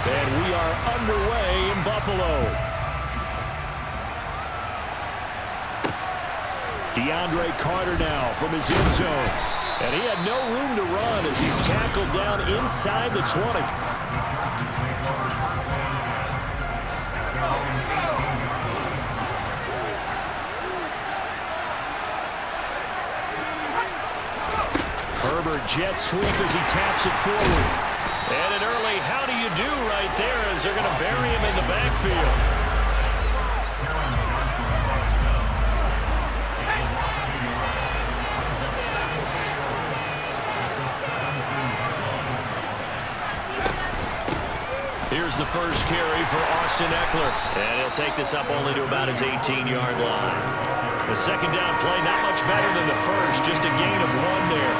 And we are underway in Buffalo. DeAndre Carter now from his end zone. And he had no room to run as he's tackled down inside the 20. Herbert jet sweep as he taps it forward. And an early how do you do right there as they're going to bury him in the backfield. Here's the first carry for Austin Eckler. And he'll take this up only to about his 18-yard line. The second down play not much better than the first, just a gain of 1 there.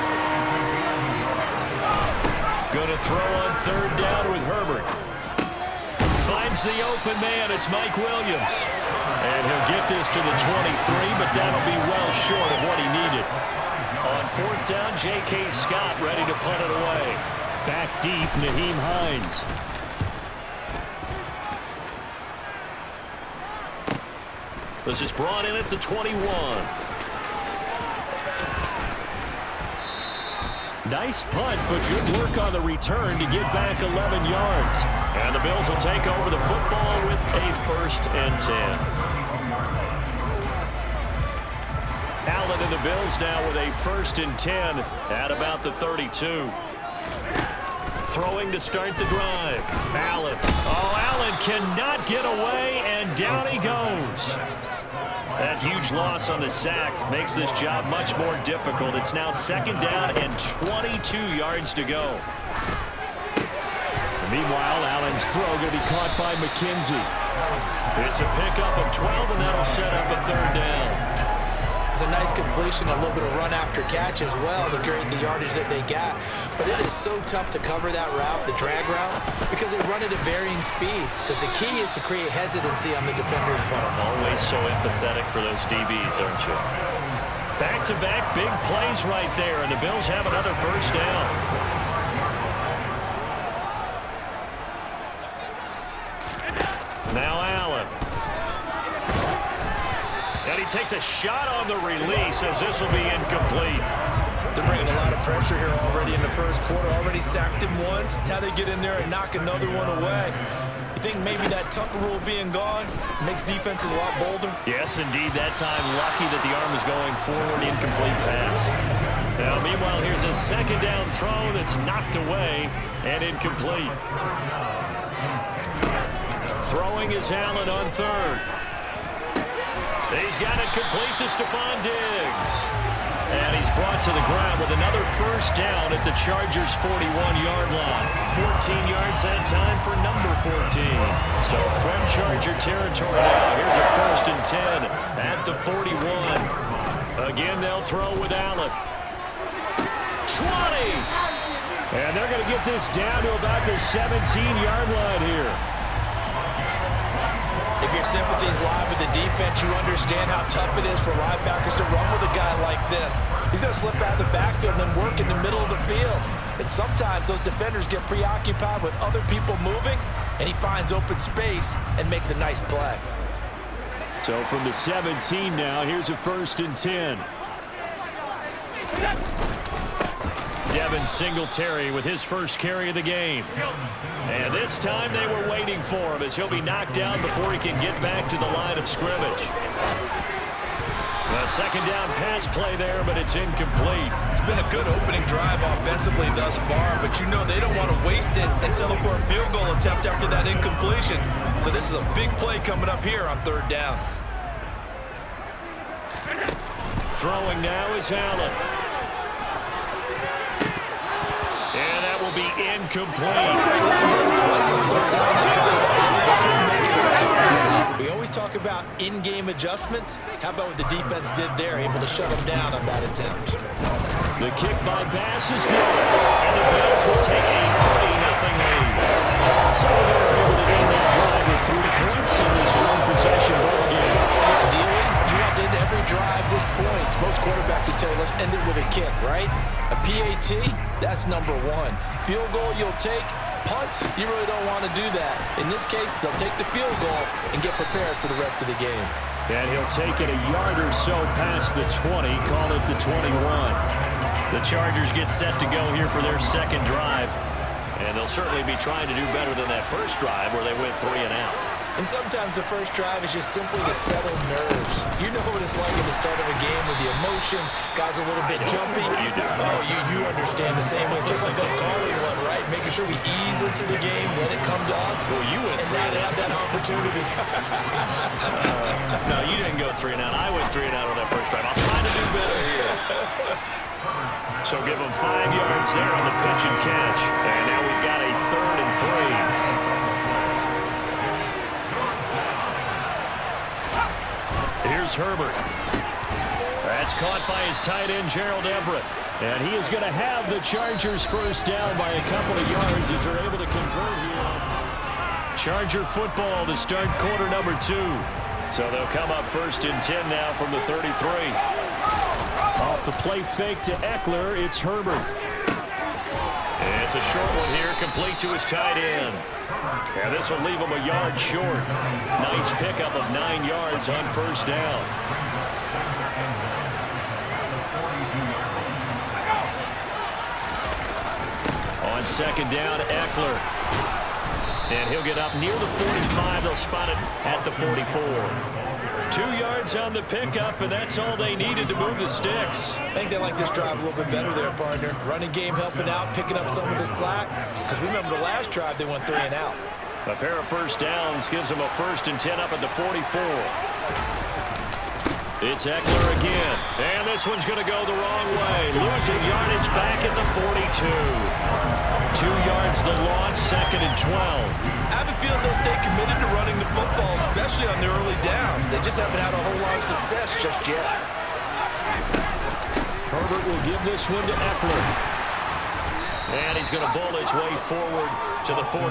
Going to throw on third down with Herbert. Finds the open man. It's Mike Williams. And he'll get this to the 23, but that'll be well short of what he needed. On fourth down, J.K. Scott ready to punt it away. Back deep, Nyheim Hines. This is brought in at the 21. Nice punt, but good work on the return to get back 11 yards. And the Bills will take over the football with a 1st and 10. Allen and the Bills now with a 1st and 10 at about the 32. Throwing to start the drive. Allen. Oh, Allen cannot get away, and down he goes. That huge loss on the sack makes this job much more difficult. It's now 2nd down and 22 yards to go. Meanwhile, Allen's throw going to be caught by McKenzie. It's a pickup of 12, and that'll set up a 3rd down. It's a nice completion, a little bit of run after catch as well to create the yardage that they got. But it is so tough to cover that route, the drag route, because they run it at varying speeds. Because the key is to create hesitancy on the defender's part. Always so empathetic for those DBs, aren't you? Back-to-back big plays right there, and the Bills have another 1st down. Now Allen. And he takes a shot on the release as this will be incomplete. They're bringing a lot of pressure here already in the first quarter. Already sacked him once. Now they get in there and knock another one away. You think maybe that Tucker rule being gone makes defenses a lot bolder? Yes, indeed. That time, lucky that the arm is going forward. Incomplete pass. Now, meanwhile, here's a 2nd down throw that's knocked away and incomplete. Throwing is Allen on 3rd. He's got it complete to Stephon Diggs. And he's brought to the ground with another 1st down at the Chargers' 41-yard line. 14 yards that time for number 14. So from Charger territory now, here's a 1st and 10 at the 41. Again, they'll throw with Allen. 20! And they're going to get this down to about the 17-yard line here. If your sympathies lie with the defense, you understand how tough it is for linebackers to run with a guy like this. He's going to slip out of the backfield and then work in the middle of the field. And sometimes those defenders get preoccupied with other people moving, and he finds open space and makes a nice play. So from the 17 now, here's a 1st and 10. Devin Singletary with his first carry of the game. And this time they were waiting for him as he'll be knocked down before he can get back to the line of scrimmage. A 2nd down pass play there, but it's incomplete. It's been a good opening drive offensively thus far, but you know they don't want to waste it and settle for a field goal attempt after that incompletion. So this is a big play coming up here on 3rd down. Throwing now is Allen. And that will be incomplete. We always talk about in-game adjustments. How about what the defense did there, able to shut them down on that attempt? The kick by Bass is good. And the Bills will take a 3-0 lead. So they're able to end that drive with 3 points in this one-possession ball game. Ideally, you want to end every drive with points. Most quarterbacks would tell you, let's end it with a kick, right? A PAT, that's number 1. Field goal you'll take, Punts, you really don't want to do that. In this case, they'll take the field goal and get prepared for the rest of the game. And he'll take it a yard or so past the 20, call it the 21. The Chargers get set to go here for their second drive. And they'll certainly be trying to do better than that first drive where they went 3 and out. And sometimes the first drive is just simply to settle nerves. You know what it's like at the start of a game with the emotion, guys a little bit jumpy. You do. Oh, you understand the same way. It's just like us calling one, right? Making sure we ease into the game, let it come to us. Well, you went and 3 now and they out. have that opportunity. No, you didn't go 3 and out. I went 3 and out on that first drive. I'm trying to do better here. So give them 5 yards there on the pitch and catch. And now we've got a 3rd and 3. Here's Herbert. That's caught by his tight end, Gerald Everett. And he is going to have the Chargers first down by a couple of yards as they're able to convert here. Charger football to start quarter number 2. So they'll come up 1st and 10 now from the 33. Off the play fake to Eckler, it's Herbert. And it's a short one here, complete to his tight end. And this will leave him a yard short. Nice pickup of 9 yards on first down. On second down, Eckler. And he'll get up near the 45. They'll spot it at the 44. 2 yards on the pickup, and that's all they needed to move the sticks. I think they like this drive a little bit better there, partner. Running game helping out, picking up some of the slack. Because remember the last drive, they went 3 and out. A pair of first downs gives them a 1st and 10 up at the 44. It's Eckler again. And this one's going to go the wrong way. Losing yardage back at the 42. 2 yards the loss, 2nd and 12. I have a feeling they'll stay committed to running the football, especially on the early downs. They just haven't had a whole lot of success just yet. Herbert will give this one to Eckler. And he's going to bowl his way forward to the 48.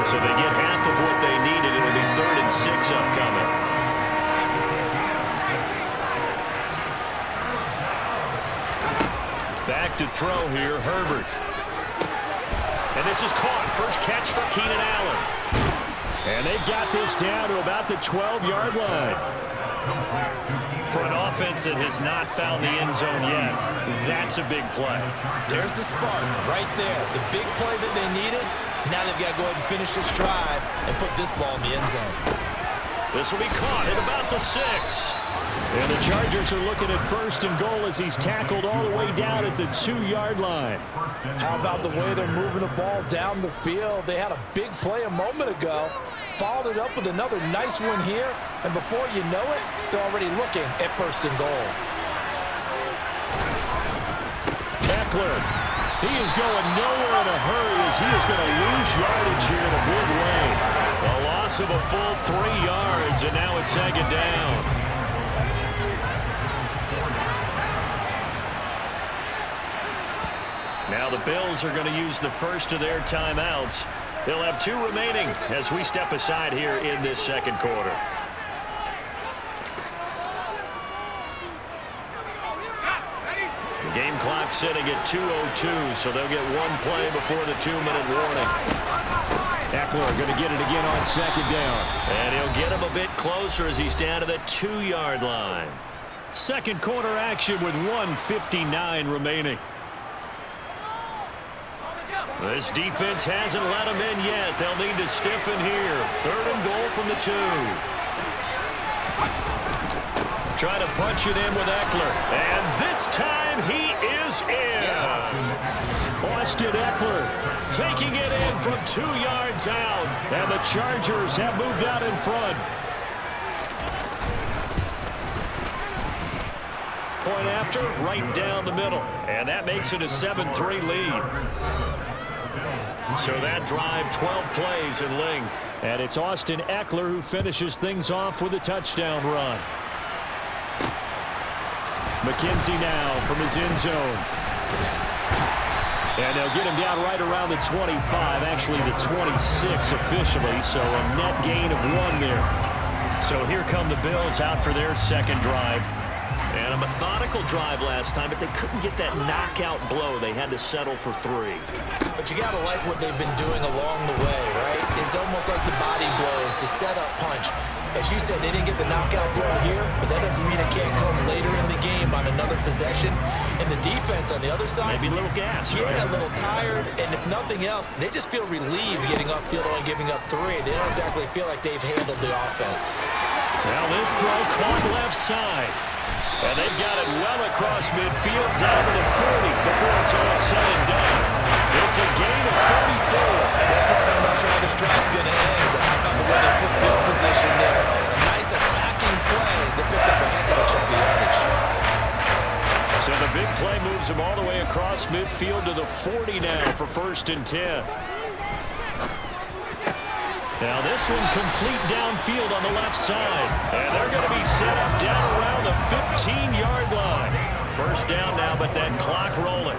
So they get half of what they needed. It'll be 3rd and 6 upcoming. Back to throw here, Herbert. And this is caught. First catch for Keenan Allen. And they've got this down to about the 12-yard line. For an offense that has not found the end zone yet, that's a big play. There's the spark right there. The big play that they needed. Now they've got to go ahead and finish this drive and put this ball in the end zone. This will be caught at about the 6. And the Chargers are looking at 1st and goal as he's tackled all the way down at the 2-yard line. How about the way they're moving the ball down the field? They had a big play a moment ago. Followed it up with another nice one here. And before you know it, they're already looking at 1st and goal. Eckler. He is going nowhere in a hurry as he is going to lose yardage here in a big way. A loss of a full 3 yards, and now it's 2nd down. Now the Bills are going to use the first of their timeouts. They'll have 2 remaining as we step aside here in this second quarter. The game clock sitting at 2:02, so they'll get 1 play before the 2-minute warning. Eckler going to get it again on 2nd down. And he'll get him a bit closer as he's down to the 2-yard line. Second quarter action with 1:59 remaining. This defense hasn't let them in yet. They'll need to stiffen here. 3rd and goal from the 2. Try to punch it in with Eckler. And this time he is in. Yes. Austin Eckler taking it in from 2 yards out. And the Chargers have moved out in front. Point after, right down the middle. And that makes it a 7-3 lead. So that drive, 12 plays in length. And it's Austin Eckler who finishes things off with a touchdown run. McKenzie now from his end zone. And they'll get him down right around the 25, actually the 26 officially, so a net gain of 1 there. So here come the Bills out for their second drive. And a methodical drive last time, but they couldn't get that knockout blow. They had to settle for 3. But you got to like what they've been doing along the way, right? It's almost like the body blows, the setup punch. As you said, they didn't get the knockout blow here, but that doesn't mean it can't come later in the game on another possession. And the defense on the other side, maybe a little gas, yeah, a little tired. And if nothing else, they just feel relieved getting upfield and giving up 3. They don't exactly feel like they've handled the offense. Now this throw caught left side. And they've got it well across midfield, down to the 40 before it's all said and done. It's a gain of 44. I'm not sure how this drive's going to end, but how about the way they flip field position there? A nice attacking play that picked up a heck of a chunk of yardage. So the big play moves them all the way across midfield to the 40 now for 1st and 10. Now this one complete downfield on the left side. And they're going to be set up down around the 15-yard line. 1st down now, but that clock rolling.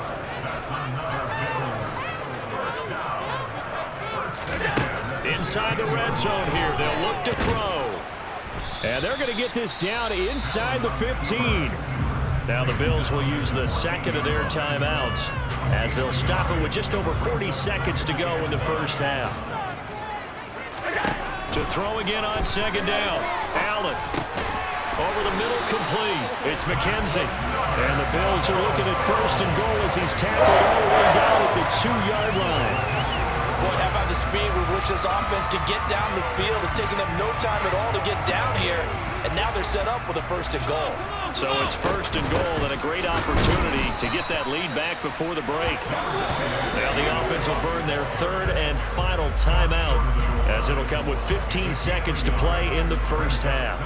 Inside the red zone here, they'll look to throw. And they're going to get this down inside the 15. Now the Bills will use the second of their timeouts as they'll stop it with just over 40 seconds to go in the 1st half. To throw again on 2nd down. Allen. Over the middle, complete. It's McKenzie. And the Bills are looking at 1st and goal as he's tackled all the way down at the 2-yard line. Boy, how about the speed with which this offense can get down the field? It's taking them no time at all to get down here. And now they're set up with a 1st and goal. So it's 1st and goal and a great opportunity to get that lead back before the break. Now the offense will burn their 3rd and final timeout as it'll come with 15 seconds to play in the 1st half.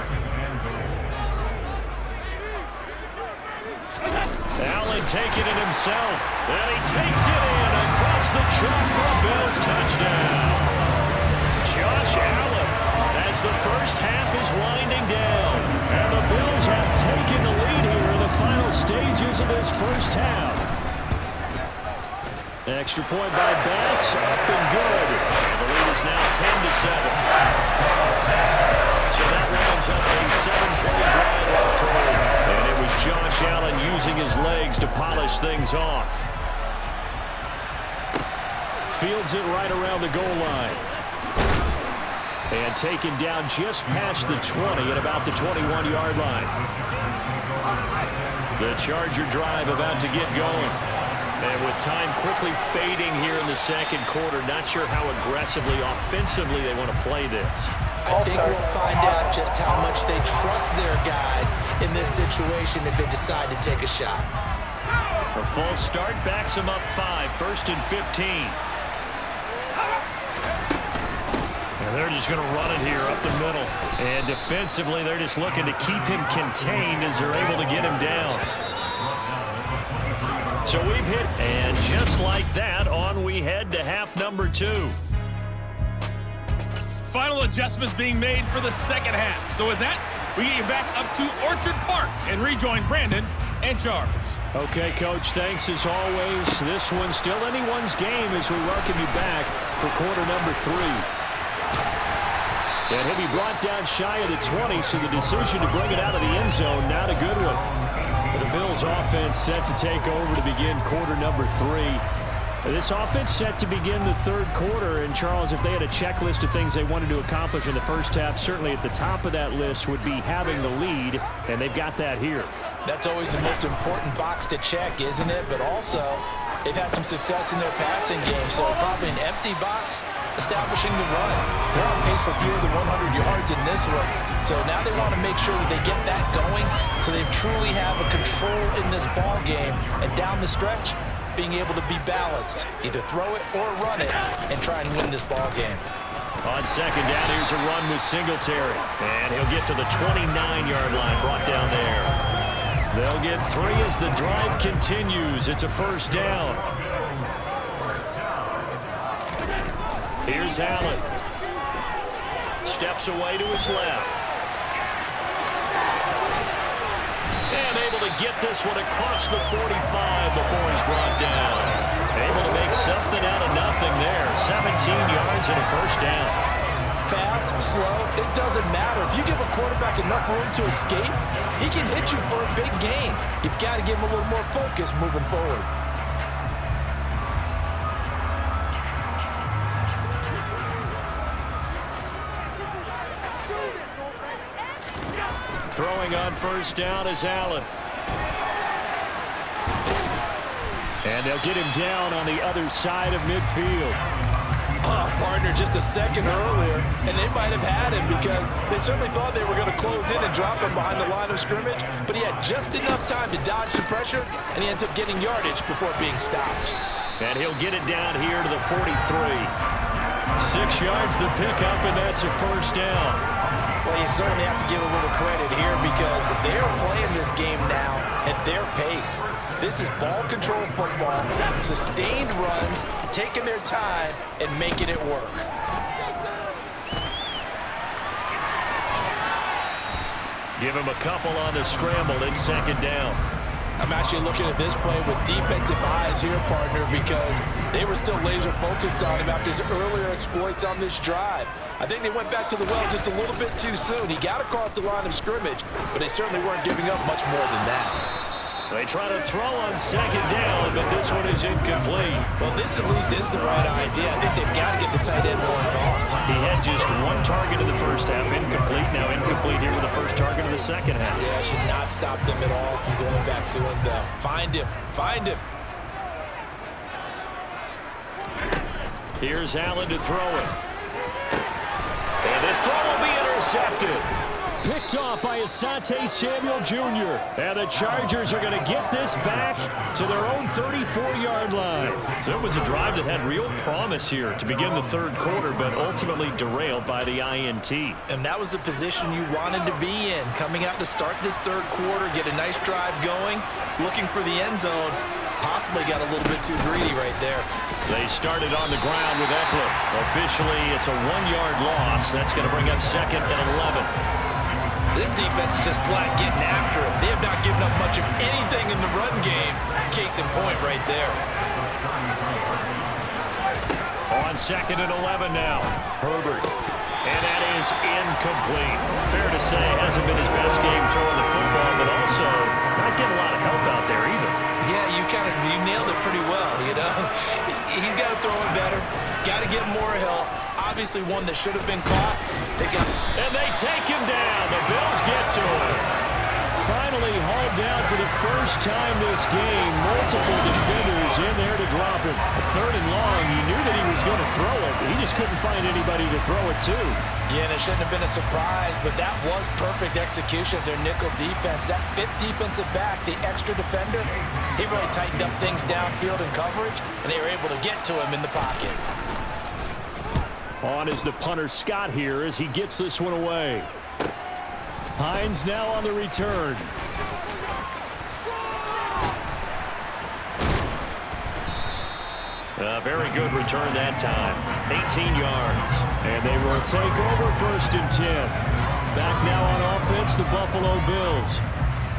Allen taking it himself. And he takes it in across the track for a Bills touchdown. Josh Allen as the 1st half is winding down. And the Bills have taken the lead here in the final stages of this 1st half. Extra point by Bass, up and good. And the lead is now 10-7. So that rounds up a 7-play drive all told. And it was Josh Allen using his legs to polish things off. Fields it right around the goal line. And taken down just past the 20 at about the 21-yard line. The Charger drive about to get going. And with time quickly fading here in the 2nd quarter, not sure how aggressively, offensively they want to play this. I think we'll find out just how much they trust their guys in this situation if they decide to take a shot. A false start backs them up 5, 1st and 15. And they're just going to run it here up the middle. And defensively, they're just looking to keep him contained as they're able to get him down. So we've hit, and just like that, on we head to half number 2. Final adjustments being made for the 2nd half. So with that, we get you back up to Orchard Park and rejoin Brandon and Charles. Okay, Coach, thanks as always. This one's still anyone's game as we welcome you back for quarter number 3. And he'll be brought down shy of the 20, so the decision to bring it out of the end zone, not a good one. The Bills offense set to take over to begin quarter number 3. This offense set to begin the 3rd quarter, and Charles, if they had a checklist of things they wanted to accomplish in the 1st half, certainly at the top of that list would be having the lead, and they've got that here. That's always the most important box to check, isn't it? But also, they've had some success in their passing game, so probably an empty box establishing the run. They're on pace for fewer than 100 yards in this one. So now they want to make sure that they get that going so they truly have a control in this ball game. And down the stretch, being able to be balanced. Either throw it or run it and try and win this ball game. On 2nd down, here's a run with Singletary. And he'll get to the 29-yard line, brought down there. They'll get 3 as the drive continues. It's a 1st down. Here's Allen. Steps away to his left. And able to get this one across the 45 before he's brought down. Able to make something out of nothing there. 17 yards and a 1st down. fast, slow, it doesn't matter. If you give a quarterback enough room to escape, he can hit you for a big gain. You've got to give him a little more focus moving forward. Throwing on first down is Allen. And they'll get him down on the other side of midfield. Partner, just a second earlier, and they might have had him because they certainly thought they were going to close in and drop him behind the line of scrimmage, but he had just enough time to dodge the pressure, and he ends up getting yardage before being stopped. And he'll get it down here to the 43. 6 yards the pickup, and that's a first down. Well, you certainly have to give a little credit here because they're playing this game now at their pace. This is ball control football, sustained runs, taking their time and making it work. Give him a couple on the scramble. It's second down. I'm actually looking at this play with defensive eyes here, partner, because they were still laser focused on him after his earlier exploits on this drive. I think they went back to the well just a little bit too soon. He got across the line of scrimmage, but they certainly weren't giving up much more than that. They try to throw on second down, but this one is incomplete. Well, this at least is the right idea. I think they've got to get the tight end more involved. He had just 1 target in the first half, incomplete. Now incomplete here with the first target in the second half. Yeah, should not stop them at all from going back to him. Find him. Find him. Here's Allen to throw it. And this throw will be intercepted. Picked off by Asante Samuel Jr. And the Chargers are going to get this back to their own 34-yard line. So it was a drive that had real promise here to begin the third quarter, but ultimately derailed by the INT. And that was the position you wanted to be in. Coming out to start this third quarter, get a nice drive going, looking for the end zone. Possibly got a little bit too greedy right there. They started on the ground with Eckler. Officially, it's a 1-yard loss. That's going to bring up second and 11. This defense is just flat getting after it. They have not given up much of anything in the run game. Case in point right there. On second and 11 now. Herbert. And that is incomplete. Fair to say, hasn't been his best game throwing the football, but also not getting a lot of help out there either. Yeah, you nailed it pretty well, you know. He's got to throw it better. Got to get more help. Obviously one that should have been caught. And they take him down. The Bills get to him. Finally hauled down for the first time this game. Multiple defenders in there to drop him. A third and long. You knew that he was going to throw it. He just couldn't find anybody to throw it to. Yeah, and it shouldn't have been a surprise, but that was perfect execution of their nickel defense. That 5th defensive back, the extra defender, he really tightened up things downfield in coverage, and they were able to get to him in the pocket. On is the punter Scott here as he gets this one away. Hines now on the return. A very good return that time. 18 yards. And they will take over first and 10. Back now on offense, the Buffalo Bills.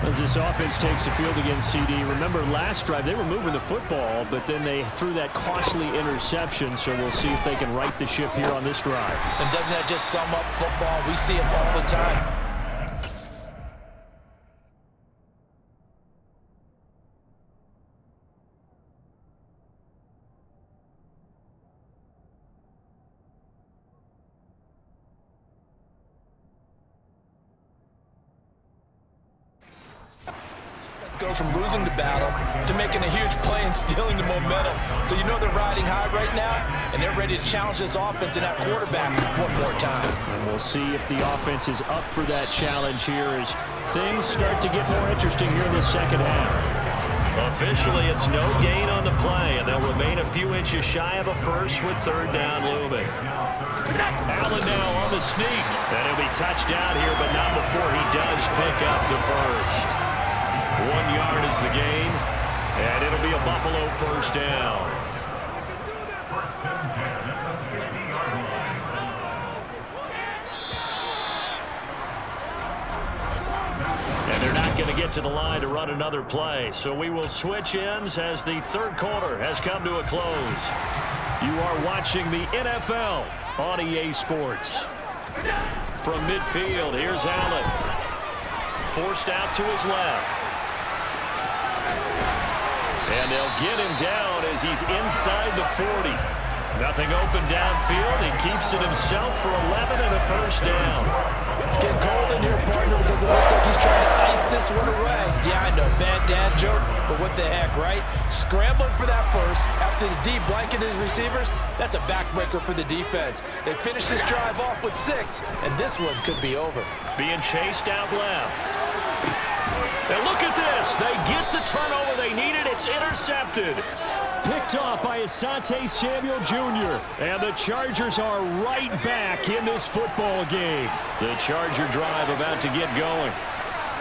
As this offense takes the field against CD. Remember last drive they were moving the football, but then they threw that costly interception, so we'll see if they can right the ship here on this drive. And doesn't that just sum up football? We see it all the time. Goes from losing the battle to making a huge play and stealing the momentum. So you know they're riding high right now, and they're ready to challenge this offense and that quarterback one more time. And we'll see if the offense is up for that challenge here as things start to get more interesting here in the second half. Officially, it's no gain on the play, and they'll remain a few inches shy of a first with third down looming. Allen now on the sneak. And he'll be touched out here, but not before he does pick up the first. 1 yard is the gain, and it'll be a Buffalo first down. And they're not going to get to the line to run another play, so we will switch ends as the third quarter has come to a close. You are watching the NFL on EA Sports. From midfield, here's Allen. Forced out to his left. And they'll get him down as he's inside the 40. Nothing open downfield. He keeps it himself for 11 and a first down. It's getting cold in here, partner, because it looks like he's trying to ice this one away. Yeah, I know, bad dad joke, but what the heck, right? Scrambling for that first after the D blanketed his receivers. That's a backbreaker for the defense. They finished this drive off with 6, and this one could be over. Being chased out left. And look at this. They get the turnover they needed. It's intercepted. Picked off by Asante Samuel Jr. And the Chargers are right back in this football game. The Charger drive about to get going.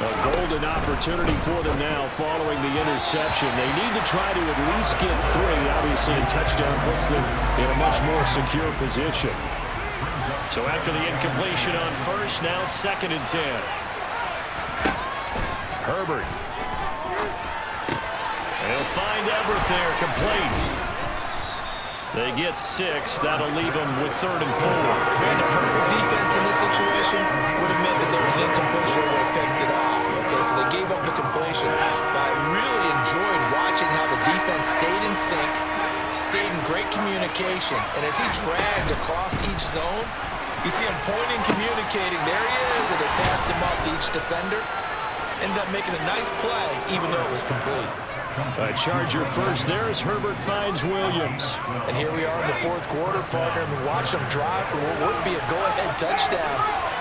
A golden opportunity for them now following the interception. They need to try to at least get 3. Obviously, a touchdown puts them in a much more secure position. So after the incompletion on first, now 2nd and 10. Herbert. They'll find Everett there, complete. They get 6. That'll leave them with 3rd and 4. And the perfect defense in this situation would have meant that there was an incompletion that would have picked it off. Okay, so they gave up the completion. But I really enjoyed watching how the defense stayed in sync, stayed in great communication. And as he dragged across each zone, you see him pointing, communicating. There he is, and they passed him off to each defender. Ended up making a nice play, even though it was complete. A Charger first there as Herbert finds Williams. And here we are in the 4th quarter, partner, and watch them drive for what would be a go-ahead touchdown.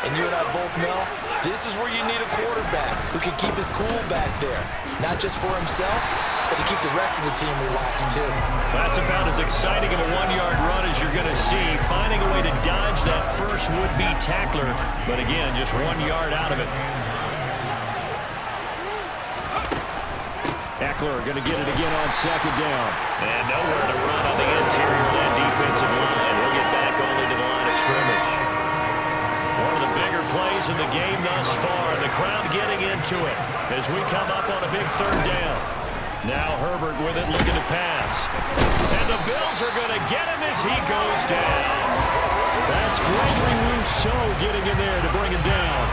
And you and I both know this is where you need a quarterback who can keep his cool back there. Not just for himself, but to keep the rest of the team relaxed, too. That's about as exciting of a 1-yard run as you're going to see. Finding a way to dodge that first would-be tackler. But again, just 1 yard out of it. Eckler going to get it again on 2nd down. And nowhere to run on the interior of that defensive line. We'll get back only to the line of scrimmage. One of the bigger plays in the game thus far. The crowd getting into it as we come up on a big 3rd down. Now Herbert with it, looking to pass. And the Bills are going to get him as he goes down. That's Gregory Rousseau getting in there to bring him down.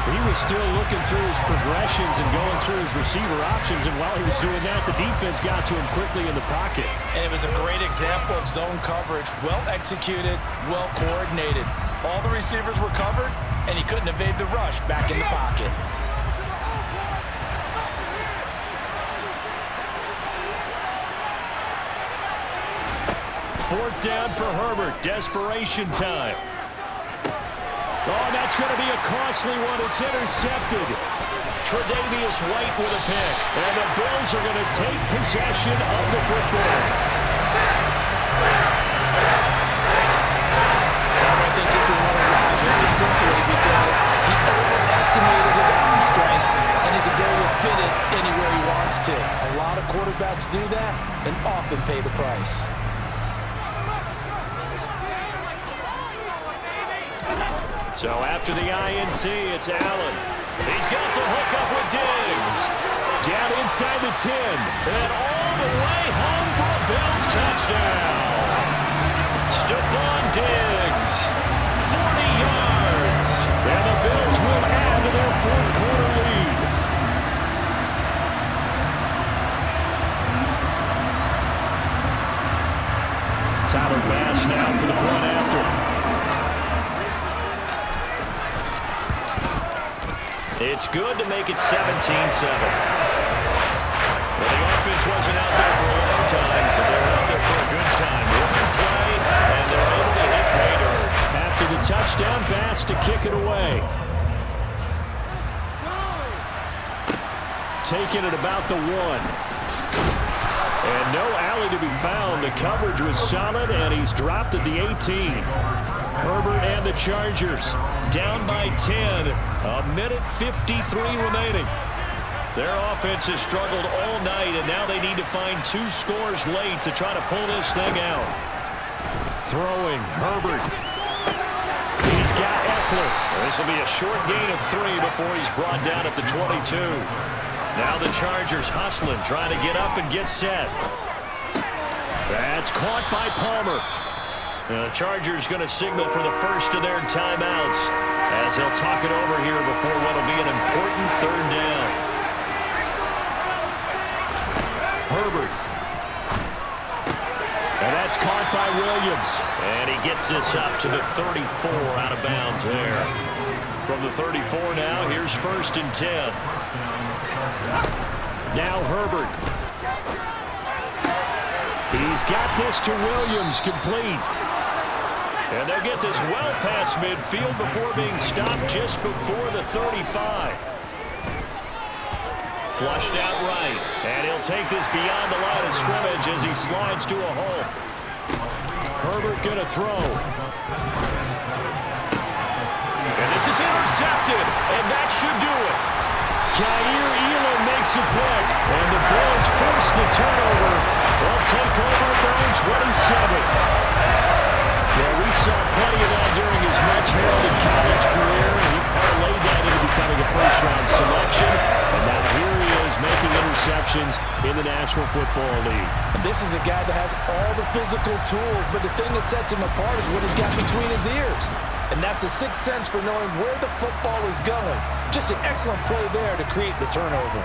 He was still looking through his progressions and going through his receiver options, and while he was doing that, the defense got to him quickly in the pocket. And it was a great example of zone coverage. Well executed, well coordinated. All the receivers were covered, and he couldn't evade the rush back in the pocket. Fourth down for Herbert. Desperation time. Oh, that's going to be a costly one. It's intercepted. Tre'Davious White with a pick. And the Bills are going to take possession of the football. I think this is one of Rodgers just simply because he overestimated his arm strength and his ability to fit it anywhere he wants to. A lot of quarterbacks do that and often pay the price. So after the INT, it's Allen. He's got the hook up with Diggs. Down inside the 10. And all the way home for a Bills touchdown. Stephon Diggs, 40 yards. And the Bills will add to their 4th quarter lead. Tyler Bass now for the point after. It's good to make it 17-7. Well, the offense wasn't out there for a long time, but they were out there for a good time. One play, and they're able to hit pay dirt. After the touchdown, Bass to kick it away. Taking it about the 1. And no alley to be found. The coverage was solid, and he's dropped at the 18. Herbert and the Chargers down by 10. A minute 53 remaining. Their offense has struggled all night, and now they need to find 2 scores late to try to pull this thing out. Throwing, Herbert. He's got Eckler. This will be a short gain of 3 before he's brought down at the 22. Now the Chargers hustling, trying to get up and get set. That's caught by Palmer. The Chargers going to signal for the first of their timeouts as they'll talk it over here before what will be an important third down. Herbert. And that's caught by Williams. And he gets this up to the 34 out of bounds there. From the 34 now, here's 1st and 10. Now Herbert. He's got this to Williams, complete. And they'll get this well past midfield before being stopped just before the 35. Flushed out right. And he'll take this beyond the line of scrimmage as he slides to a hole. Herbert going to throw. And this is intercepted. And that should do it. Jair Elam makes a pick. And the Bills force the turnover. They'll take over at their own 27. Yeah, we saw plenty of that during his much heralded college career. He parlayed that into becoming a first-round selection. And now here he is making interceptions in the National Football League. And this is a guy that has all the physical tools, but the thing that sets him apart is what he's got between his ears. And that's the sixth sense for knowing where the football is going. Just an excellent play there to create the turnover.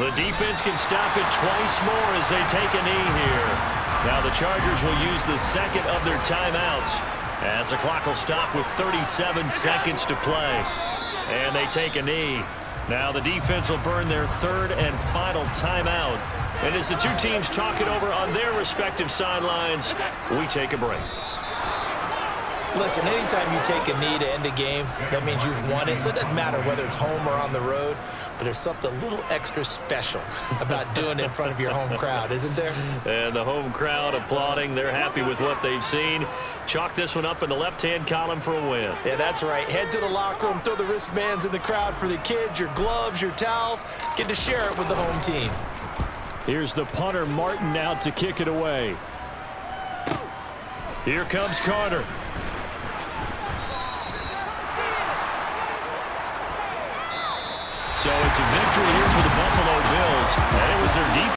The defense can stop it twice more as they take a knee here. Now the Chargers will use the second of their timeouts as the clock will stop with 37 seconds to play. And they take a knee. Now the defense will burn their third and final timeout. And as the two teams talk it over on their respective sidelines, we take a break. Listen, anytime you take a knee to end a game, that means you've won it. So it doesn't matter whether it's home or on the road, but there's something a little extra special about doing it in front of your home crowd, isn't there? And the home crowd applauding. They're happy with what they've seen. Chalk this one up in the left-hand column for a win. Yeah, that's right. Head to the locker room, throw the wristbands in the crowd for the kids, your gloves, your towels. Get to share it with the home team. Here's the punter, Martin, out to kick it away. Here comes Carter. So it's a victory here for the Buffalo Bills, and it was their defense.